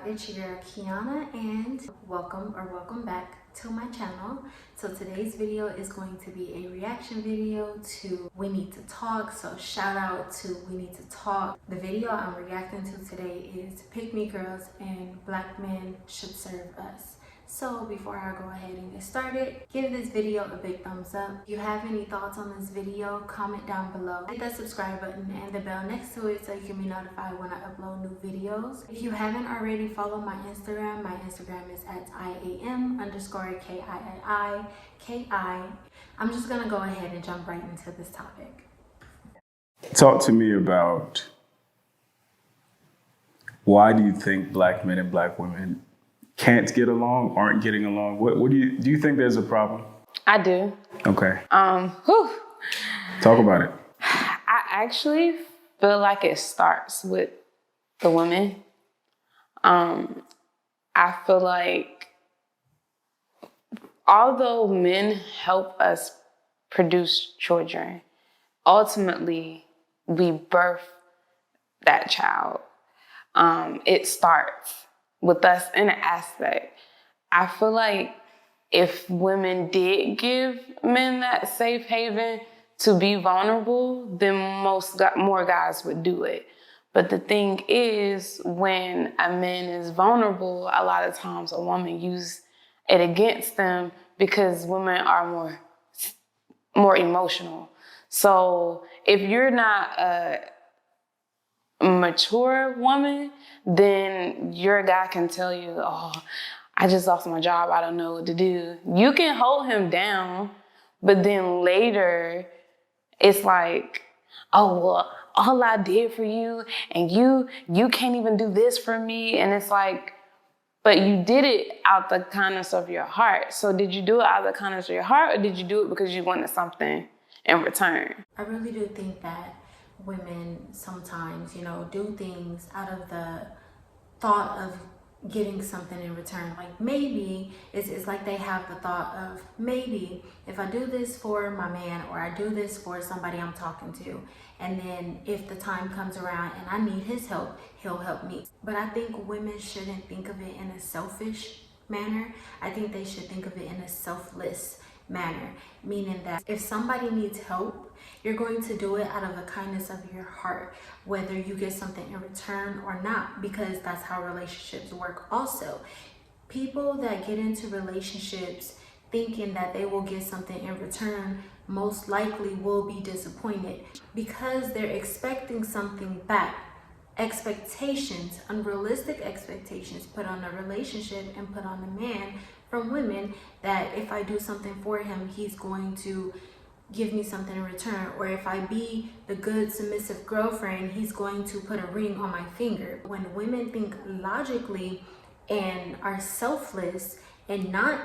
It's your girl Kiana, and welcome back to my channel. So today's video is going to be a reaction video to We Need to Talk. So shout out to We Need to Talk. The video I'm reacting to today is Pick Me Girls and Black Men Should Serve Us. So before I go ahead and get started, give this video a big thumbs up. If you have any thoughts on this video, comment down below. Hit that subscribe button and the bell next to it so you can be notified when I upload new videos. If you haven't already, follow my Instagram. My Instagram is at IAM_KIII. I'm just gonna go ahead and jump right into this topic. Talk to me about why do you think black men and black women can't get along, aren't getting along? What do you think there's a problem? I do. Okay. Talk about it. I actually feel like it starts with the women. I feel like although men help us produce children, ultimately we birth that child. It starts with us in an aspect. I feel like if women did give men that safe haven to be vulnerable, then more guys would do it. But the thing is, when a man is vulnerable, a lot of times a woman uses it against them because women are more emotional. So if you're not a mature woman, then your guy can tell you, oh, I just lost my job, I don't know what to do. You can hold him down, but then later it's like, oh, well, all I did for you and you can't even do this for me. And it's like, but you did it out the kindness of your heart. So did you do it out of the kindness of your heart, or did you do it because you wanted something in return? I really do think that women sometimes, do things out of the thought of getting something in return. Like maybe it's like they have the thought of, maybe if I do this for my man, or I do this for somebody I'm talking to, and then if the time comes around and I need his help, he'll help me. But I think women shouldn't think of it in a selfish manner. I think they should think of it in a selfless manner, meaning that if somebody needs help, you're going to do it out of the kindness of your heart, whether you get something in return or not, because that's how relationships work. Also, people that get into relationships thinking that they will get something in return most likely will be disappointed because they're expecting something back. Expectations, unrealistic expectations put on a relationship and put on a man from women, that if I do something for him, he's going to give me something in return, or if I be the good submissive girlfriend, he's going to put a ring on my finger. When women think logically and are selfless and not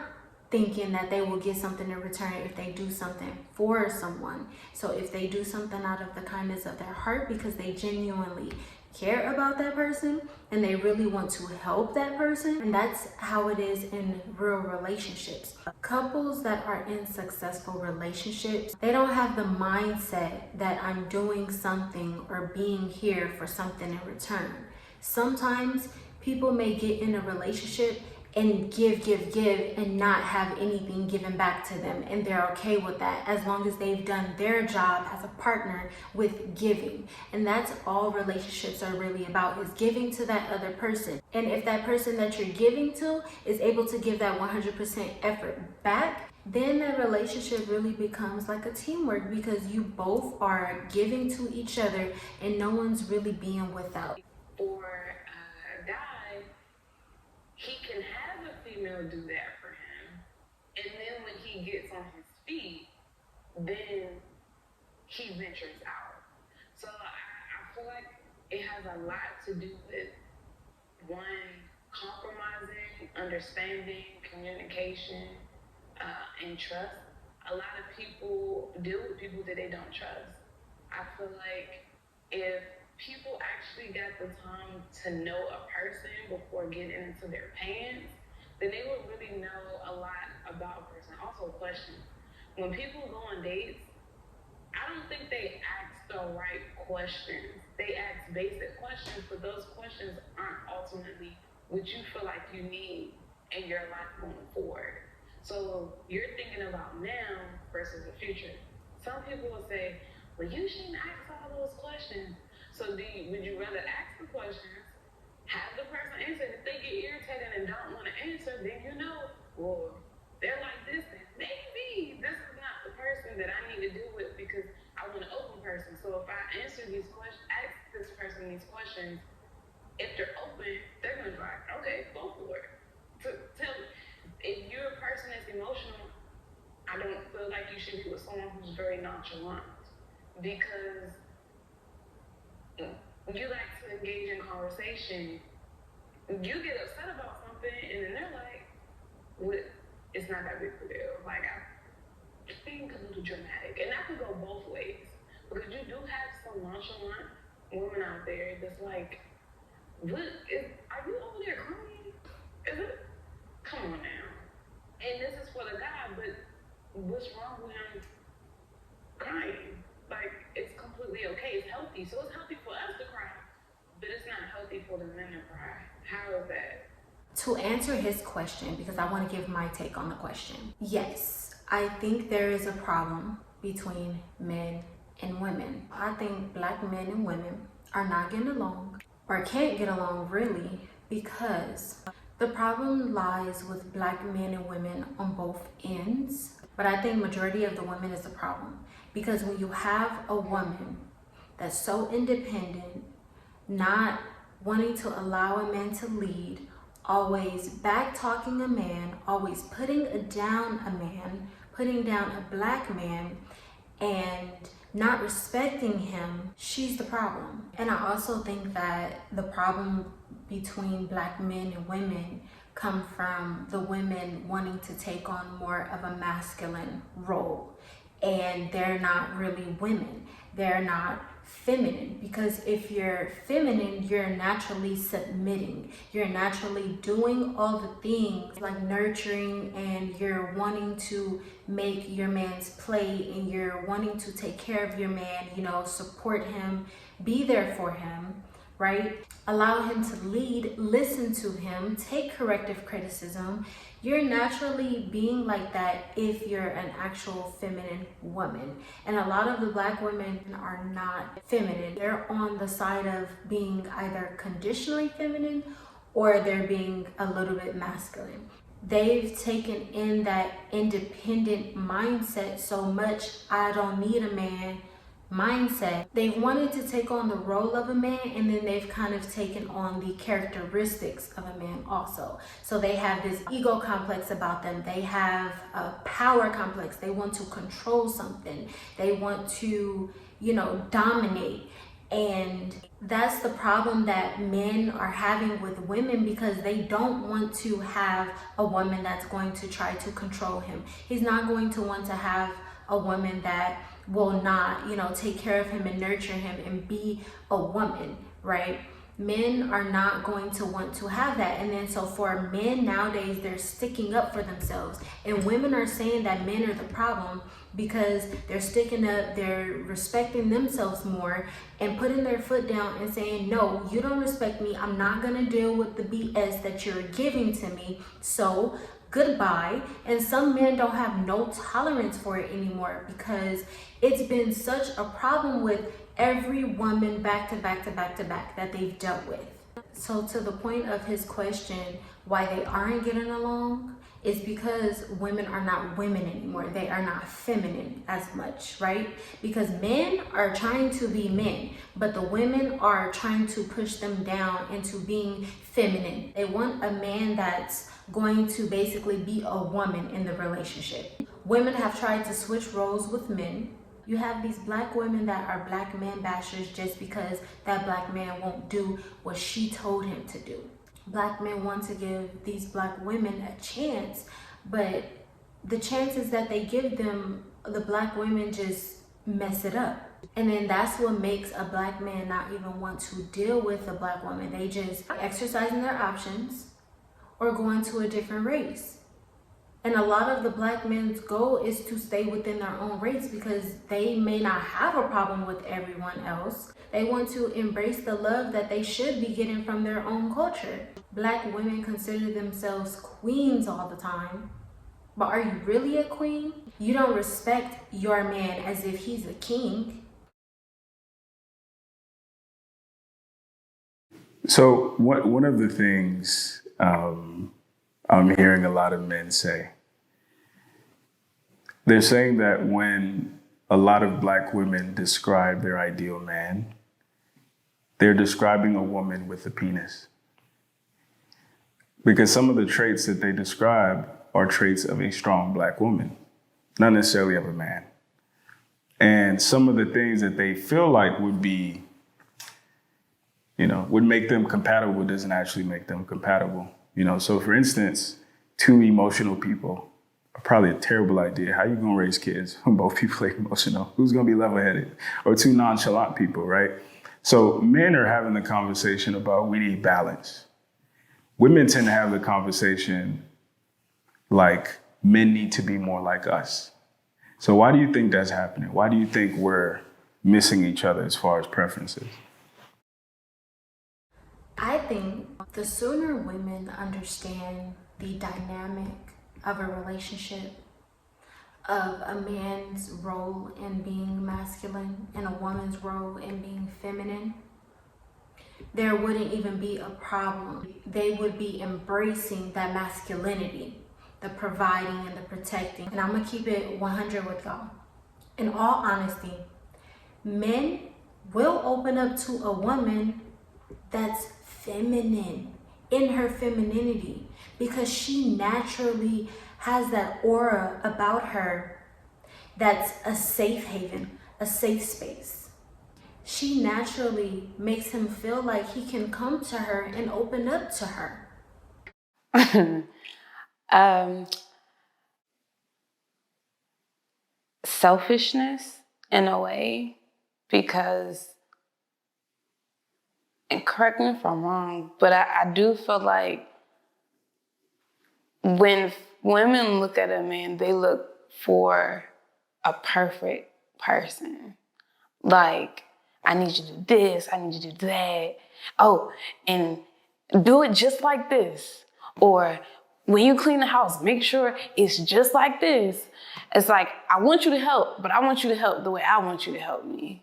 thinking that they will get something in return if they do something for someone. So if they do something out of the kindness of their heart because they genuinely care about that person and they really want to help that person, and that's how it is in real relationships. Couples that are in successful relationships, they don't have the mindset that I'm doing something or being here for something in return. Sometimes people may get in a relationship and give and not have anything given back to them, and they're okay with that as long as they've done their job as a partner with giving. And that's all relationships are really about, is giving to that other person. And if that person that you're giving to is able to give that 100% effort back, then that relationship really becomes like a teamwork, because you both are giving to each other and no one's really being without. Or a guy, he can have a female do that for him, and then when he gets on his feet, then he ventures out. So I feel like it has a lot to do with, one, compromising, understanding, communication, and trust. A lot of people deal with people that they don't trust. I feel like if people actually got the time to know a person before getting into their pants, then they would really know a lot about a person. Also, questions. When people go on dates, I don't think they ask the right questions. They ask basic questions, but those questions aren't ultimately what you feel like you need in your life going forward. So you're thinking about now versus the future. Some people will say, well, you shouldn't ask all those questions. So would you rather ask the questions, have the person answer? If they get irritated and don't want to answer, then you know, well, they're like this, then maybe this is not the person that I need to deal with because I want an open person. So if I answer these questions, ask this person these questions, if they're open, they're gonna be like, okay, go for it. Tell me, if you're a person that's emotional, I don't feel like you should be with someone who's very nonchalant because you like to engage in conversation. You get upset about something, and then they're like, "What? It's not that big of a deal." Like I think a little dramatic, and that could go both ways because you do have some nonchalant women out there that's like, are you over there crying? Is it? Come on now. And this is for the guy, but what's wrong with him crying? Like, it's completely okay. It's healthy. So it's healthy for us to cry, but it's not healthy for the men to cry. How is that? To answer his question, because I want to give my take on the question. Yes, I think there is a problem between men and women. I think black men and women are not getting along or can't get along really because the problem lies with black men and women on both ends. But I think majority of the women is the problem because when you have a woman that's so independent, not wanting to allow a man to lead, always back talking a man, always putting down a man, putting down a black man, and not respecting him, she's the problem. And I also think that the problem between black men and women come from the women wanting to take on more of a masculine role, and they're not really women. They're not feminine, because if you're feminine, you're naturally submitting, you're naturally doing all the things like nurturing, and you're wanting to make your man's play, and you're wanting to take care of your man, you know, support him, be there for him, right? Allow him to lead, listen to him, take corrective criticism. You're naturally being like that if you're an actual feminine woman. And a lot of the black women are not feminine. They're on the side of being either conditionally feminine or they're being a little bit masculine. They've taken in that independent mindset so much, I don't need a man mindset. They've wanted to take on the role of a man, and then they've kind of taken on the characteristics of a man also. So they have this ego complex about them. They have a power complex. They want to control something. They want to, you know, dominate. And that's the problem that men are having with women, because they don't want to have a woman that's going to try to control him. He's not going to want to have a woman that will not, you know, take care of him and nurture him and be a woman, right? Men are not going to want to have that. And then so for men nowadays, they're sticking up for themselves, and women are saying that men are the problem because they're sticking up, they're respecting themselves more and putting their foot down and saying, no, you don't respect me, I'm not gonna deal with the BS that you're giving to me, so goodbye. And some men don't have no tolerance for it anymore because it's been such a problem with every woman back to back to back to back that they've dealt with. So to the point of his question, why they aren't getting along is because women are not women anymore. They are not feminine as much, right? Because men are trying to be men, but the women are trying to push them down into being feminine. They want a man that's going to basically be a woman in the relationship. Women have tried to switch roles with men. You have these black women that are black man bashers just because that black man won't do what she told him to do. Black men want to give these black women a chance, but the chances that they give them, the black women just mess it up. And then that's what makes a black man not even want to deal with a black woman. They just exercising their options or going to a different race. And a lot of the black men's goal is to stay within their own race because they may not have a problem with everyone else. They want to embrace the love that they should be getting from their own culture. Black women consider themselves queens all the time. But are you really a queen? You don't respect your man as if he's a king. So one of the things I'm hearing a lot of men say, they're saying that when a lot of black women describe their ideal man, they're describing a woman with a penis. Because some of the traits that they describe are traits of a strong black woman, not necessarily of a man. And some of the things that they feel like would be, would make them compatible doesn't actually make them compatible. So for instance, two emotional people are probably a terrible idea. How are you gonna raise kids when both people are emotional? Who's gonna be level-headed? Or two nonchalant people, right? So men are having the conversation about we need balance. Women tend to have the conversation like men need to be more like us. So why do you think that's happening? Why do you think we're missing each other as far as preferences? I think the sooner women understand the dynamic of a relationship, of a man's role in being masculine and a woman's role in being feminine, there wouldn't even be a problem. They would be embracing that masculinity, the providing and the protecting. And I'm gonna keep it 100 with y'all. In all honesty, men will open up to a woman that's feminine, in her femininity, because she naturally has that aura about her that's a safe haven, a safe space. She naturally makes him feel like he can come to her and open up to her. Selfishness in a way, because, and correct me if I'm wrong, but I do feel like when women look at a man, they look for a perfect person. Like, I need you to do this, I need you to do that. Oh, and do it just like this. Or when you clean the house, make sure it's just like this. It's like, I want you to help, but I want you to help the way I want you to help me.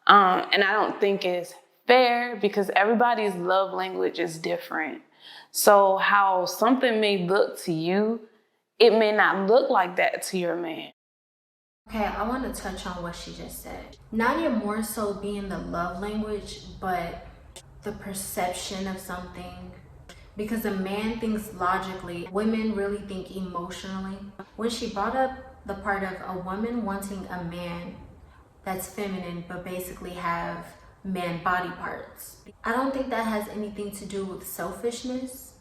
And I don't think it's fair because everybody's love language is different. So how something may look to you, it may not look like that to your man. Okay, I want to touch on what she just said. Not even more so being the love language, but the perception of something. Because a man thinks logically, women really think emotionally. When she brought up the part of a woman wanting a man that's feminine, but basically have man body parts, I don't think that has anything to do with selfishness.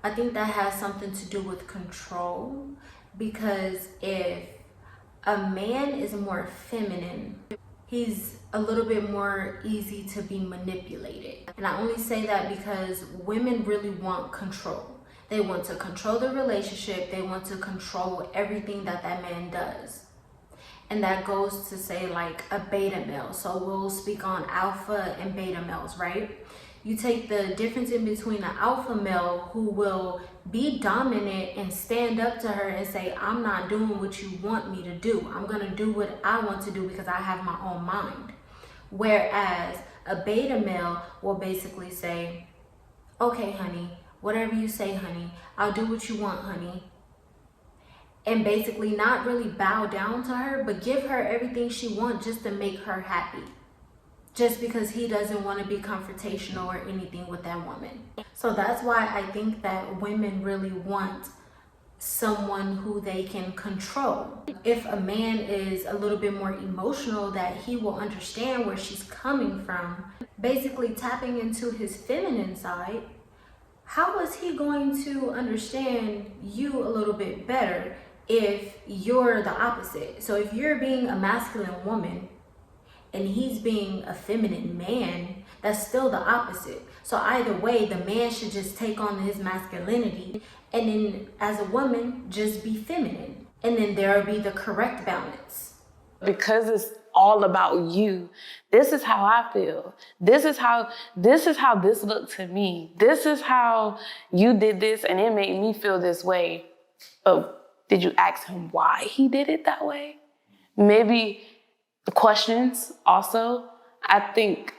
I think that has something to do with control. Because if a man is more feminine, he's a little bit more easy to be manipulated. And I only say that because women really want control. They want to control the relationship. They want to control everything that that man does. And that goes to say like a beta male. So we'll speak on alpha and beta males, right? You take the difference in between an alpha male who will be dominant and stand up to her and say, I'm not doing what you want me to do. I'm gonna do what I want to do because I have my own mind. Whereas a beta male will basically say, okay, honey, whatever you say, honey, I'll do what you want, honey. And basically not really bow down to her, but give her everything she wants just to make her happy. Just because he doesn't want to be confrontational or anything with that woman. So that's why I think that women really want someone who they can control. If a man is a little bit more emotional, that he will understand where she's coming from, basically tapping into his feminine side, how is he going to understand you a little bit better if you're the opposite? So if you're being a masculine woman and he's being a feminine man, that's still the opposite. So either way, the man should just take on his masculinity, and then as a woman, just be feminine. And then there'll be the correct balance. Because it's all about you. This is how I feel. This is how this looked to me. This is how you did this and it made me feel this way. But did you ask him why he did it that way? Maybe the questions also. I think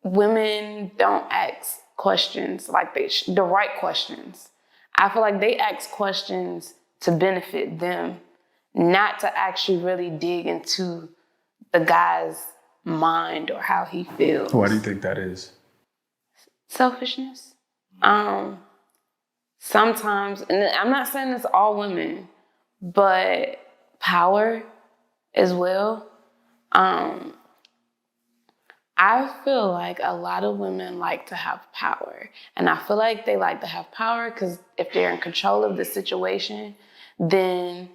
women don't ask questions like the right questions. I feel like they ask questions to benefit them, not to actually really dig into the guy's mind or how he feels. Why do you think that is? Selfishness. Sometimes, and I'm not saying it's all women, but power as well. I feel like a lot of women like to have power. And I feel like they like to have power because if they're in control of the situation, then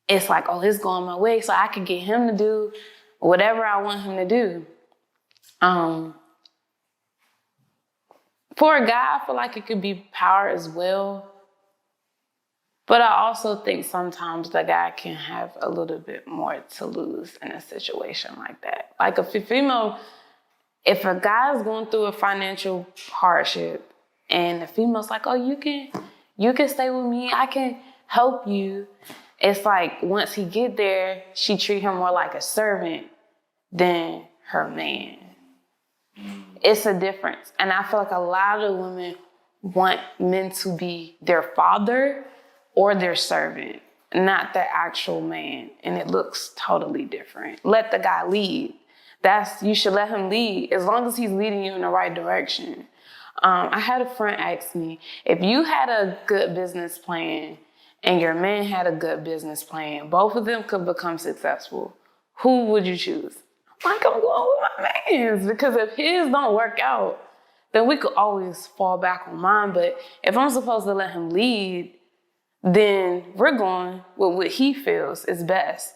it's like, oh, it's going my way, so I can get him to do whatever I want him to do. For a guy, I feel like it could be power as well. But I also think sometimes the guy can have a little bit more to lose in a situation like that. Like if a guy's going through a financial hardship and the female's like, oh, you can stay with me, I can help you. It's like once he get there, she treat him more like a servant than her man. It's a difference. And I feel like a lot of women want men to be their father or their servant, not their actual man. And it looks totally different. Let the guy lead. You should let him lead as long as he's leading you in the right direction. I had a friend ask me, if you had a good business plan and your man had a good business plan, both of them could become successful, who would you choose? I'm like, I'm going with my man's, because if his don't work out, then we could always fall back on mine. But if I'm supposed to let him lead, then we're going with what he feels is best.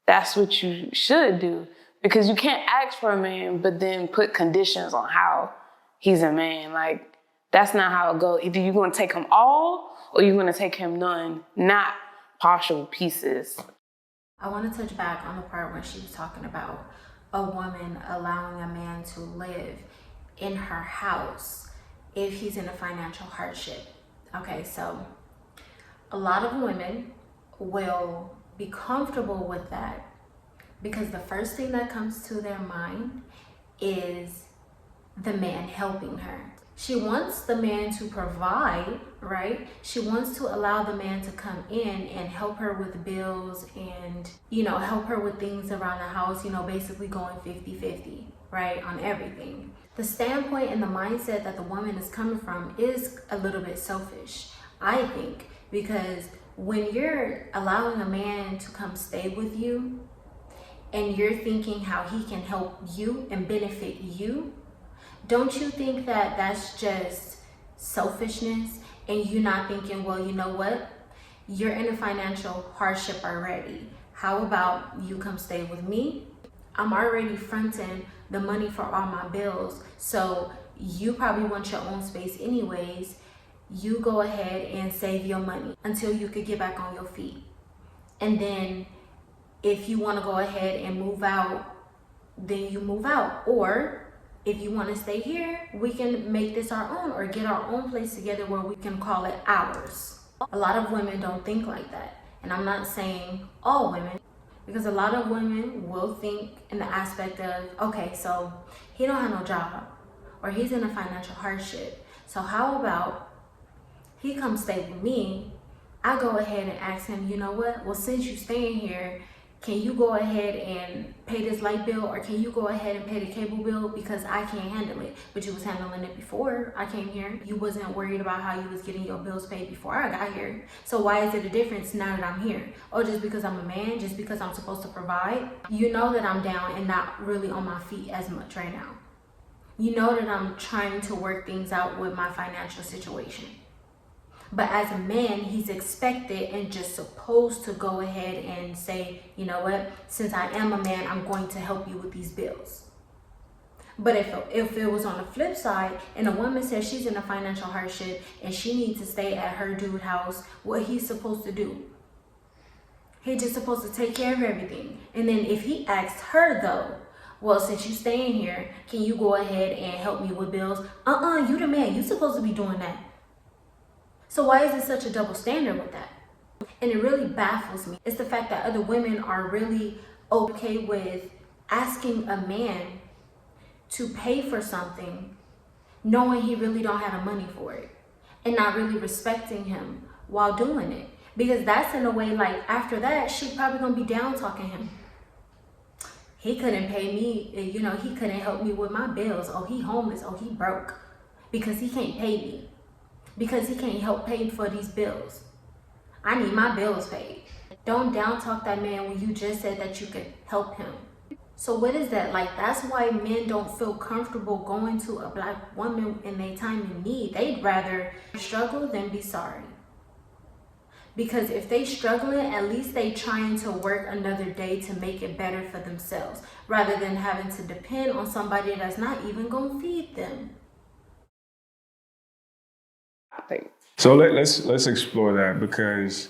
That's what you should do, because you can't ask for a man but then put conditions on how he's a man. Like, that's not how it goes. Either you're going to take him all or you're going to take him none, not partial pieces. I want to touch back on the part when she was talking about a woman allowing a man to live in her house if he's in a financial hardship. Okay, so a lot of women will be comfortable with that because the first thing that comes to their mind is the man helping her. She wants the man to provide, right? She wants to allow the man to come in and help her with bills and, help her with things around the house, basically going 50-50, right, on everything. The standpoint and the mindset that the woman is coming from is a little bit selfish, I think, because when you're allowing a man to come stay with you and you're thinking how he can help you and benefit you, don't you think that that's just selfishness and you not thinking, well, you know what? You're in a financial hardship already. How about you come stay with me? I'm already fronting the money for all my bills. So you probably want your own space anyways. You go ahead and save your money until you could get back on your feet. And then if you want to go ahead and move out, then you move out. Or if you want to stay here, we can make this our own or get our own place together where we can call it ours. A lot of women don't think like that. And I'm not saying all women, because a lot of women will think in the aspect of, okay, so he don't have no job or he's in a financial hardship. So how about he comes stay with me? I go ahead and ask him, you know what? Well, since you're staying here, can you go ahead and pay this light bill, or can you go ahead and pay the cable bill, because I can't handle it. But you was handling it before I came here. You wasn't worried about how you was getting your bills paid before I got here. So why is it a difference now that I'm here? Oh, just because I'm a man, just because I'm supposed to provide? You know that I'm down and not really on my feet as much right now. You know that I'm trying to work things out with my financial situation. But as a man, he's expected and just supposed to go ahead and say, you know what, since I am a man, I'm going to help you with these bills. But if it was on the flip side and a woman says she's in a financial hardship and she needs to stay at her dude house, what he's supposed to do? He's just supposed to take care of everything. And then if he asks her though, well, since you staying here, can you go ahead and help me with bills? You the man, you supposed to be doing that. So why is it such a double standard with that? And it really baffles me. It's the fact that other women are really okay with asking a man to pay for something knowing he really don't have the money for it and not really respecting him while doing it. Because that's in a way, like, after that, she probably gonna be down talking him. He couldn't pay me, you know, he couldn't help me with my bills. Oh, he homeless. Oh, he broke because he can't pay me, because he can't help pay for these bills. I need my bills paid. Don't down talk that man when you just said that you could help him. So what is that? Like, that's why men don't feel comfortable going to a black woman in their time of need. They'd rather struggle than be sorry. Because if they struggling, at least they trying to work another day to make it better for themselves, rather than having to depend on somebody that's not even gonna feed them. So let's explore that, because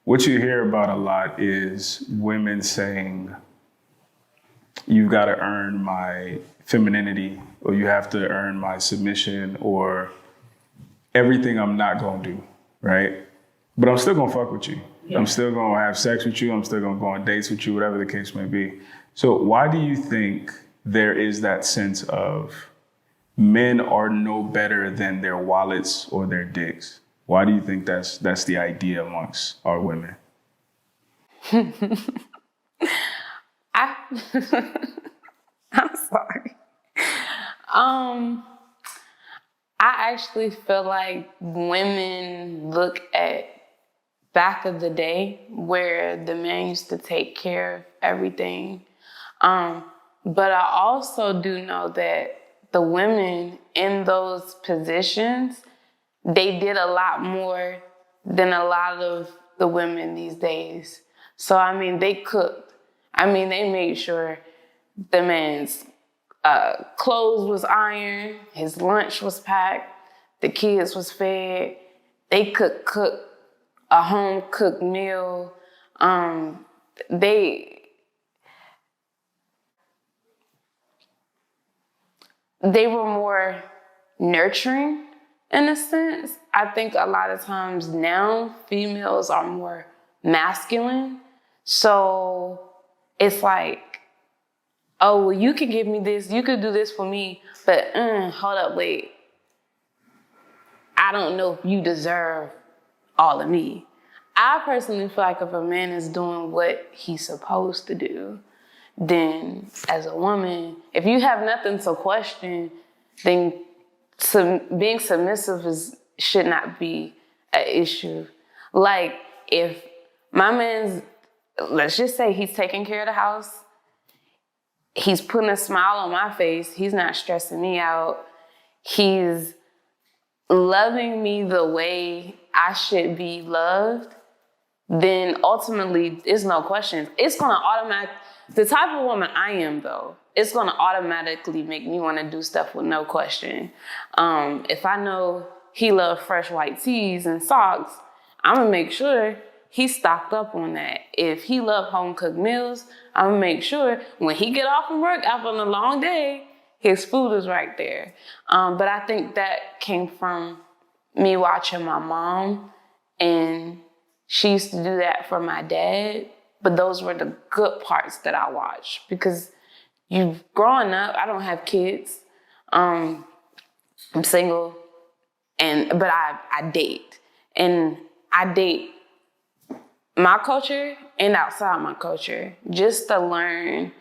what you hear about a lot is women saying, you've got to earn my femininity, or you have to earn my submission, or everything I'm not going to do, right? But I'm still going to fuck with you. Yeah. I'm still going to have sex with you. I'm still going to go on dates with you, whatever the case may be. So why do you think there is that sense of men are no better than their wallets or their dicks? Why do you think that's the idea amongst our women? I'm sorry. I actually feel like women look at back of the day where the man used to take care of everything. But I also do know that the women in those positions, they did a lot more than a lot of the women these days. So, I mean, they cooked. I mean, they made sure the man's clothes was ironed, his lunch was packed, the kids was fed. They could cook a home-cooked meal. They were more nurturing in a sense. I think a lot of times now females are more masculine. So it's like, oh, well, you can give me this, you could do this for me, but hold up, wait. I don't know if you deserve all of me. I personally feel like if a man is doing what he's supposed to do, then as a woman, if you have nothing to question, then being submissive should not be an issue. Like, if my man's, let's just say he's taking care of the house, he's putting a smile on my face, he's not stressing me out, he's loving me the way I should be loved, then ultimately, there's no questions. It's gonna the type of woman I am though, it's gonna automatically make me wanna do stuff with no question. If I know he loves fresh white tees and socks, I'm gonna make sure he's stocked up on that. If he loves home-cooked meals, I'm gonna make sure when he get off from work after a long day, his food is right there. But I think that came from me watching my mom, and she used to do that for my dad. But those were the good parts that I watched, because growing up, I don't have kids. I'm single, but I date. And I date my culture and outside my culture, just to learn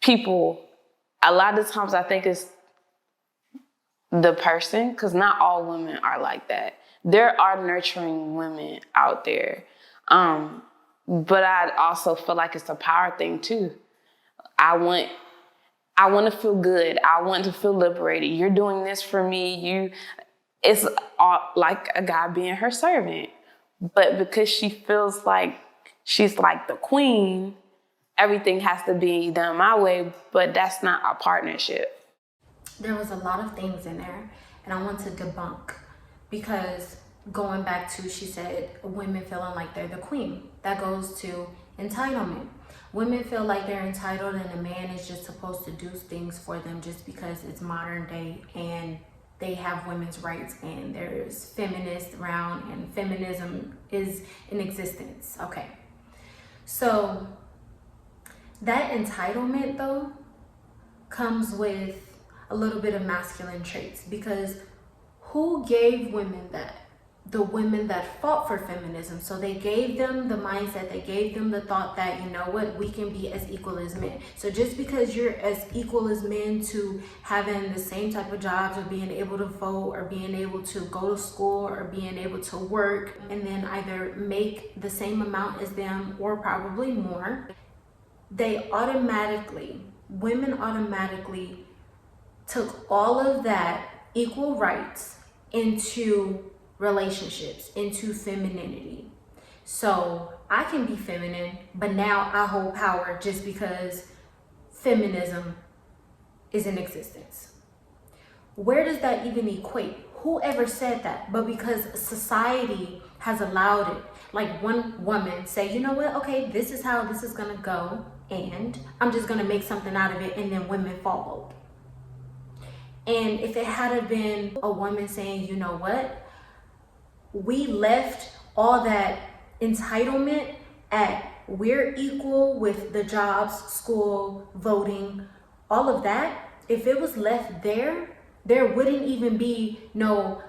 people. A lot of times I think it's the person, because not all women are like that. There are nurturing women out there. But I also feel like it's a power thing too. I want to feel good. I want to feel liberated. You're doing this for me. it's like a guy being her servant. But because she feels like she's like the queen, everything has to be done my way, but that's not a partnership. There was a lot of things in there, and I want to debunk, because going back to, she said women feeling like they're the queen. That goes to entitlement. Women feel like they're entitled and a man is just supposed to do things for them just because it's modern day and they have women's rights and there's feminists around and feminism is in existence. Okay. So that entitlement though comes with a little bit of masculine traits, because who gave women that? The women that fought for feminism. So they gave them the mindset, they gave them the thought that, you know what, we can be as equal as men. So just because you're as equal as men to having the same type of jobs, or being able to vote, or being able to go to school, or being able to work and then either make the same amount as them or probably more, women automatically took all of that equal rights into relationships, into femininity. So I can be feminine, but now I hold power just because feminism is in existence. Where does that even equate? Whoever said that? But because society has allowed it, like one woman say, you know what, okay, this is how this is gonna go, and I'm just gonna make something out of it, and then women followed. And if it had been a woman saying, you know what, we left all that entitlement at we're equal with the jobs, school, voting, all of that, if it was left there, there wouldn't even be no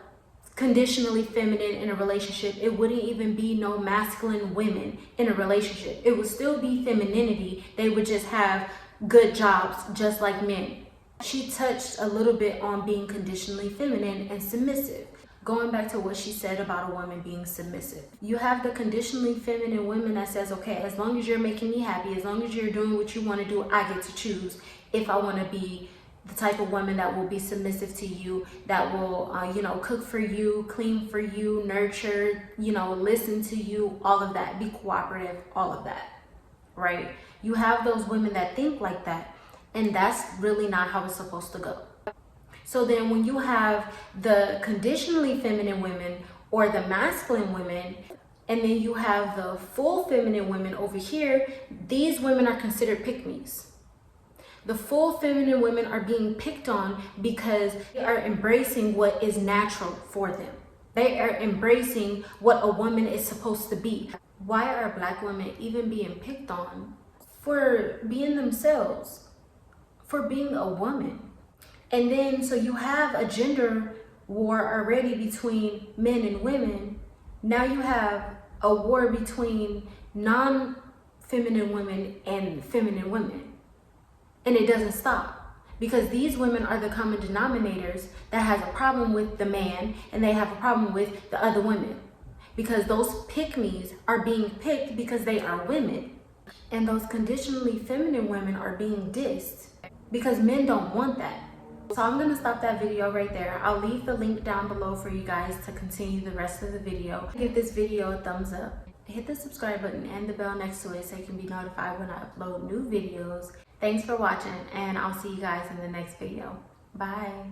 conditionally feminine in a relationship. It wouldn't even be no masculine women in a relationship. It would still be femininity. They would just have good jobs just like men. She touched a little bit on being conditionally feminine and submissive. Going back to what she said about a woman being submissive. You have the conditionally feminine women that says, okay, as long as you're making me happy, as long as you're doing what you want to do, I get to choose if I want to be the type of woman that will be submissive to you, that will, cook for you, clean for you, nurture, listen to you, all of that, be cooperative, all of that, right? You have those women that think like that, and that's really not how it's supposed to go. So then when you have the conditionally feminine women or the masculine women, and then you have the full feminine women over here, these women are considered pick-me's. The full feminine women are being picked on because they are embracing what is natural for them. They are embracing what a woman is supposed to be. Why are Black women even being picked on for being themselves, for being a woman? And then, so you have a gender war already between men and women. Now you have a war between non-feminine women and feminine women. And it doesn't stop, because these women are the common denominators that has a problem with the man, and they have a problem with the other women, because those pick-me's are being picked because they are women. And those conditionally feminine women are being dissed because men don't want that. So I'm going to stop that video right there. I'll leave the link down below for you guys to continue the rest of the video. Give this video a thumbs up. Hit the subscribe button and the bell next to it so you can be notified when I upload new videos. Thanks for watching, and I'll see you guys in the next video. Bye.